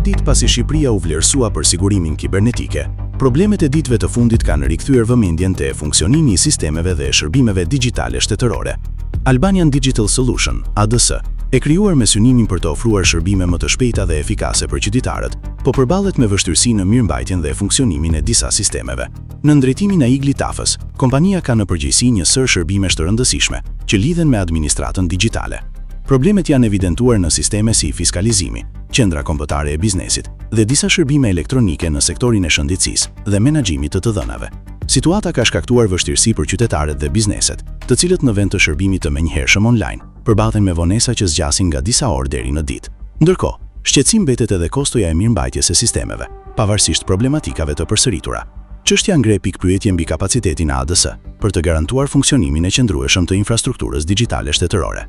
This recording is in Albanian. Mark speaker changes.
Speaker 1: pak ditë pasi Shqipëria u vlerësua për sigurimin kibernetike, problemet e ditëve të fundit kanë rikthyer vëmendjen te funksionimi i sistemeve dhe shërbimeve digjitale shtetërore. Albanian Digital Solution, ADS, e krijuar me synimin për të ofruar shërbime më të shpejta dhe efikase për qytetarët, po përballet me vështirësi në mirëmbajtjen dhe funksionimin e disa sistemeve. Në ndërtimin e Igli Tafës, kompania ka në përgjegjësi një sër shërbimesh të rëndësishme që lidhen me administratën digjitale. Problemet janë evidentuar në sisteme si fiskalizimi, qendra kombëtare e biznesit dhe disa shërbime elektronike në sektorin e shëndetësisë dhe menaxhimit të dhënave. Situata ka shkaktuar vështirësi për qytetarët dhe bizneset, të cilët në vend të shërbimit të menjëhershëm online, përballen me vonesa që zgjasin nga disa orë deri në ditë. Ndërkohë, shqetësim mbetet edhe kostoja e mirëmbajtjes së sistemeve, pavarësisht problematikave të përsëritura. Çështja ngre pikpyetje mbi kapacitetin e ADS për të garantuar funksionimin e qëndrueshëm të infrastrukturës digjitale shtetërore.